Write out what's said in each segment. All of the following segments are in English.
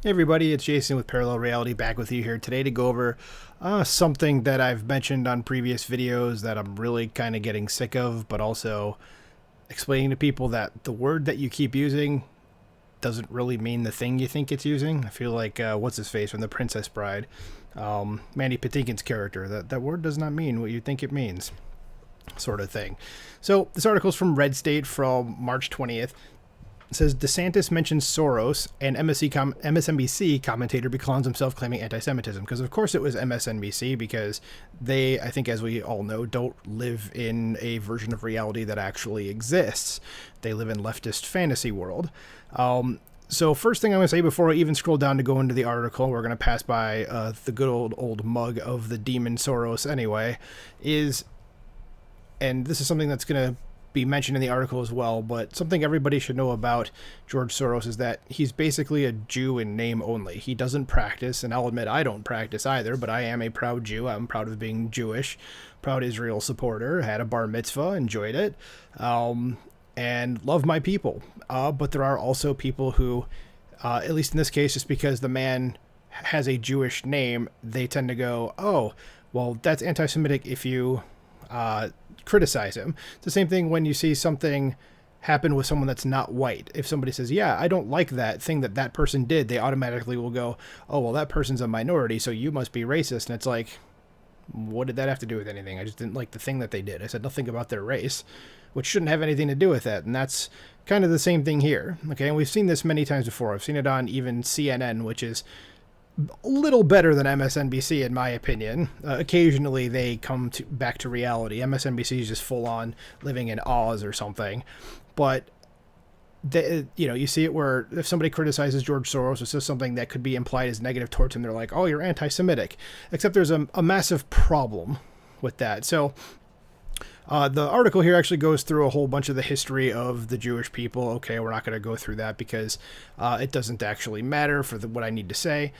Hey everybody, it's Jason with Parallel Reality back with you here today to go over something that I've mentioned on previous videos that I'm really kind of getting sick of, but also explaining to people that the word that you keep using doesn't really mean the thing you think it's using. I feel like, what's his face from The Princess Bride, Mandy Patinkin's character, that word does not mean what you think it means, sort of thing. So this article is from Red State from March 20th. It says DeSantis mentions Soros, and MSNBC commentator beclowns himself claiming anti-Semitism. Because of course it was MSNBC, because they, I think as we all know, don't live in a version of reality that actually exists. They live in leftist fantasy world. So first thing I'm going to say before I even scroll down to go into the article, we're going to pass by the good old mug of the demon Soros anyway, is, and this is something that's going to be mentioned in the article as well, but something everybody should know about George Soros is that he's basically a Jew in name only. He doesn't practice, and I'll admit I don't practice either, but I am a proud Jew. I'm proud of being Jewish, proud Israel supporter, had a bar mitzvah, enjoyed it, and love my people. But there are also people who, at least in this case, just because the man has a Jewish name, they tend to go, oh, well, that's anti-Semitic if you criticize him. It's the same thing when you see something happen with someone that's not white. If somebody says, yeah, I don't like that thing that person did, they automatically will go, oh, well, that person's a minority, so you must be racist. And it's like, what did that have to do with anything? I just didn't like the thing that they did. I said nothing about their race, which shouldn't have anything to do with that. And that's kind of the same thing here. Okay, and we've seen this many times before. I've seen it on even CNN, which is a little better than MSNBC in my opinion. Occasionally they come back to reality. MSNBC is just full on living in Oz or something. But you see it where if somebody criticizes George Soros or says something that could be implied as negative towards him, they're like, oh, you're anti-Semitic. Except there's a massive problem with that. So the article here actually goes through a whole bunch of the history of the Jewish people. Okay, we're not going to go through that because it doesn't actually matter for what I need to say.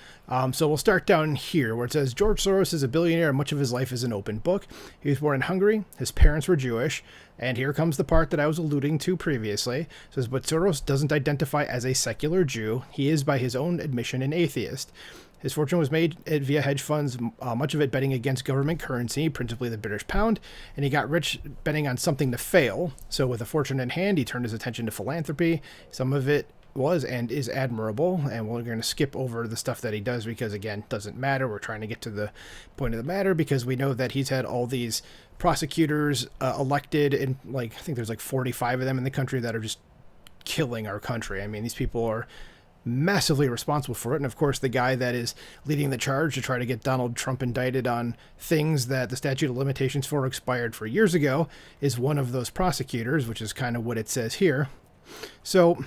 So we'll start down here where it says, George Soros is a billionaire and much of his life is an open book. He was born in Hungary. His parents were Jewish. And here comes the part that I was alluding to previously. It says, but Soros doesn't identify as a secular Jew. He is, by his own admission, an atheist. His fortune was made via hedge funds, much of it betting against government currency, principally the British pound, and he got rich betting on something to fail. So with a fortune in hand, he turned his attention to philanthropy. Some of it was and is admirable, and we're going to skip over the stuff that he does because, again, it doesn't matter. We're trying to get to the point of the matter because we know that he's had all these prosecutors elected, and I think there's 45 of them in the country that are just killing our country. I mean, these people are massively responsible for it. And of course, the guy that is leading the charge to try to get Donald Trump indicted on things that the statute of limitations for expired for years ago is one of those prosecutors, which is kind of what it says here. So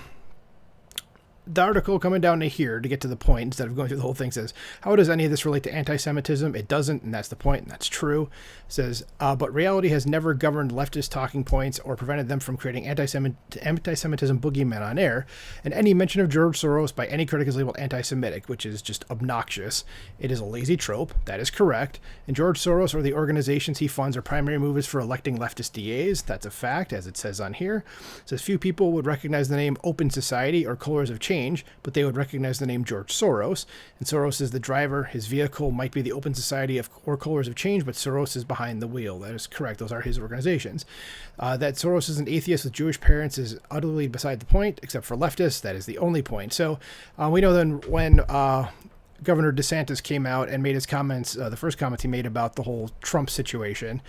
the article coming down to here to get to the point instead of going through the whole thing says, how does any of this relate to anti-Semitism? It doesn't, and that's the point, and that's true. It says, but reality has never governed leftist talking points or prevented them from creating anti-Semitism boogeymen on air, and any mention of George Soros by any critic is labeled anti-Semitic, which is just obnoxious. It is a lazy trope, that is correct, and George Soros or the organizations he funds are primary movers for electing leftist DAs. That's a fact, as it says on here. It says, few people would recognize the name Open Society or Colors of Change, but they would recognize the name George Soros, and Soros is the driver. His vehicle might be the Open Society or Colors of Change, but Soros is behind the wheel. That is correct. Those are his organizations. That Soros is an atheist with Jewish parents is utterly beside the point, except for leftists. That is the only point. So we know then when Governor DeSantis came out and made his comments, the first comments he made about the whole Trump situation,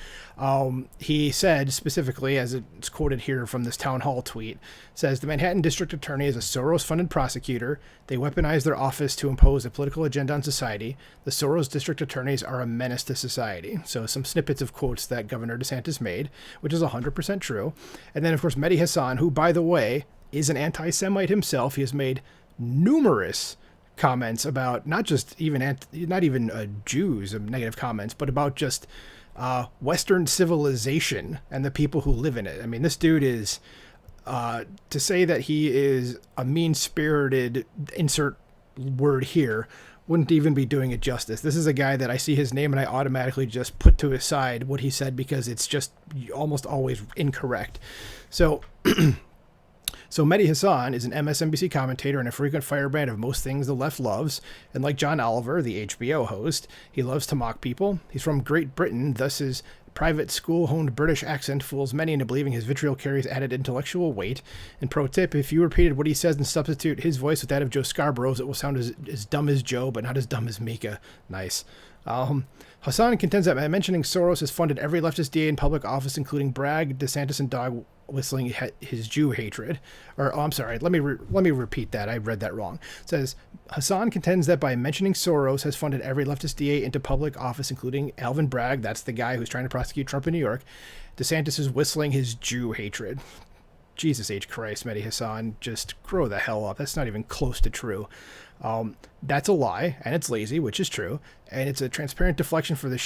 he said specifically, as it's quoted here from this town hall tweet, says, the Manhattan District Attorney is a Soros-funded prosecutor. They weaponize their office to impose a political agenda on society. The Soros District Attorneys are a menace to society. So some snippets of quotes that Governor DeSantis made, which is 100% true. And then, of course, Mehdi Hasan, who, by the way, is an anti-Semite himself. He has made numerous comments about not even Jews, negative comments, but about just Western civilization and the people who live in it. I mean, this dude is, to say that he is a mean-spirited, insert word here, wouldn't even be doing it justice. This is a guy that I see his name and I automatically just put to his side what he said because it's just almost always incorrect. So So Mehdi Hassan is an MSNBC commentator and a frequent firebrand of most things the left loves. And like John Oliver, the HBO host, he loves to mock people. He's from Great Britain, thus his private school-honed British accent fools many into believing his vitriol carries added intellectual weight. And pro tip, if you repeated what he says and substitute his voice with that of Joe Scarborough's, it will sound as dumb as Joe, but not as dumb as Mika. Nice. Hassan contends that mentioning Soros has funded every leftist DA in public office, including Bragg, DeSantis, and dog whistling his Jew hatred. Or, I'm sorry, let me repeat that. I read that wrong. It says, Hassan contends that by mentioning Soros has funded every leftist DA into public office, including Alvin Bragg, that's the guy who's trying to prosecute Trump in New York. DeSantis is whistling his Jew hatred. Jesus H. Christ, Mehdi Hassan, just grow the hell up. That's not even close to true. That's a lie, and it's lazy, which is true, and it's a transparent deflection for the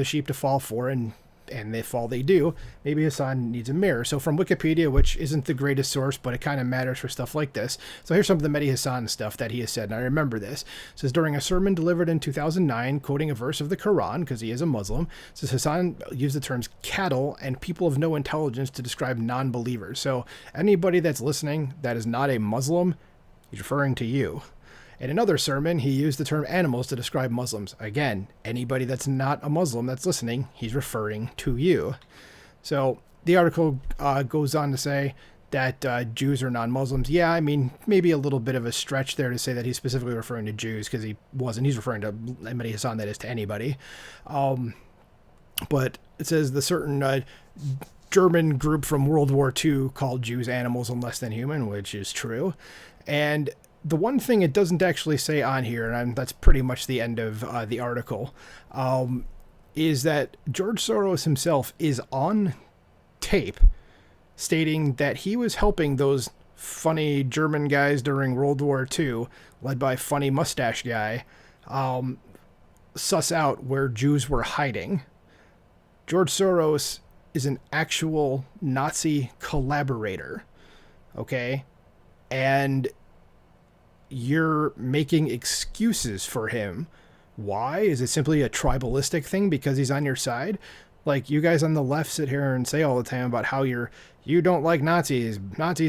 sheep to fall for, and if all they do, maybe Hassan needs a mirror. So from Wikipedia, which isn't the greatest source, but it kind of matters for stuff like this. So here's some of the Mehdi Hassan stuff that he has said, and I remember this. It says, during a sermon delivered in 2009, quoting a verse of the Quran, because he is a Muslim, it says Hassan used the terms cattle and people of no intelligence to describe non-believers. So anybody that's listening that is not a Muslim, he's referring to you. In another sermon, he used the term animals to describe Muslims. Again, anybody that's not a Muslim that's listening, he's referring to you. So the article goes on to say that Jews are non-Muslims. Yeah, I mean, maybe a little bit of a stretch there to say that he's specifically referring to Jews, because he wasn't. He's referring to Mehdi Hassan, that is, to anybody. But it says the certain German group from World War II called Jews animals and less than human, which is true. And the one thing it doesn't actually say on here, and that's pretty much the end of the article, is that George Soros himself is on tape stating that he was helping those funny German guys during World War II, led by funny mustache guy, suss out where Jews were hiding. George Soros is an actual Nazi collaborator, okay? And you're making excuses for him. Why? Is it simply a tribalistic thing because he's on your side? Like, you guys on the left sit here and say all the time about how you don't like Nazis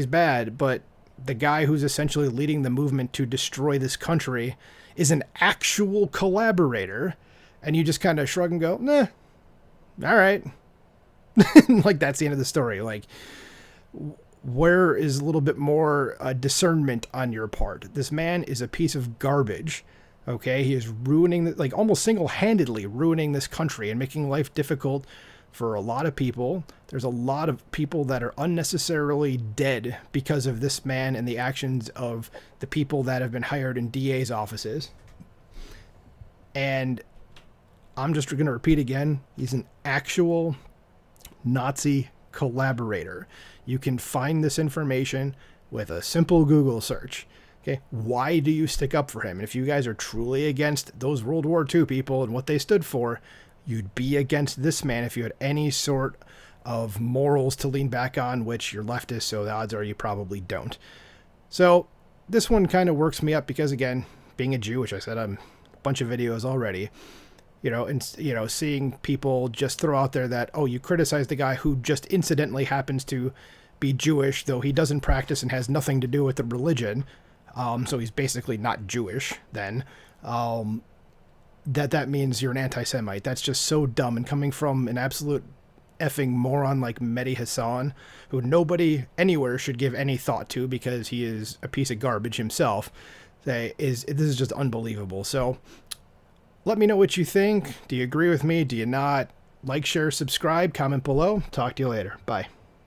bad, but the guy who's essentially leading the movement to destroy this country is an actual collaborator, and you just kind of shrug and go, nah, all right. Like, that's the end of the story. Like, where is a little bit more discernment on your part? This man is a piece of garbage, okay? He is ruining, like, almost single-handedly ruining this country and making life difficult for a lot of people. There's a lot of people that are unnecessarily dead because of this man and the actions of the people that have been hired in DA's offices. And I'm just going to repeat again, he's an actual Nazi collaborator. You can find this information with a simple Google search. Okay, why do you stick up for him? And if you guys are truly against those World War II people and what they stood for, you'd be against this man if you had any sort of morals to lean back on, which you're leftist, so the odds are you probably don't. So this one kind of works me up because, again, being a Jew, which I said I'm a bunch of videos already, and seeing people just throw out there that, oh, you criticize the guy who just incidentally happens to be Jewish, though he doesn't practice and has nothing to do with the religion. So he's basically not Jewish then. That means you're an anti-Semite. That's just so dumb. And coming from an absolute effing moron like Mehdi Hassan, who nobody anywhere should give any thought to because he is a piece of garbage himself, this is just unbelievable. So let me know what you think. Do you agree with me? Do you not? Like, share, subscribe, comment below. Talk to you later. Bye.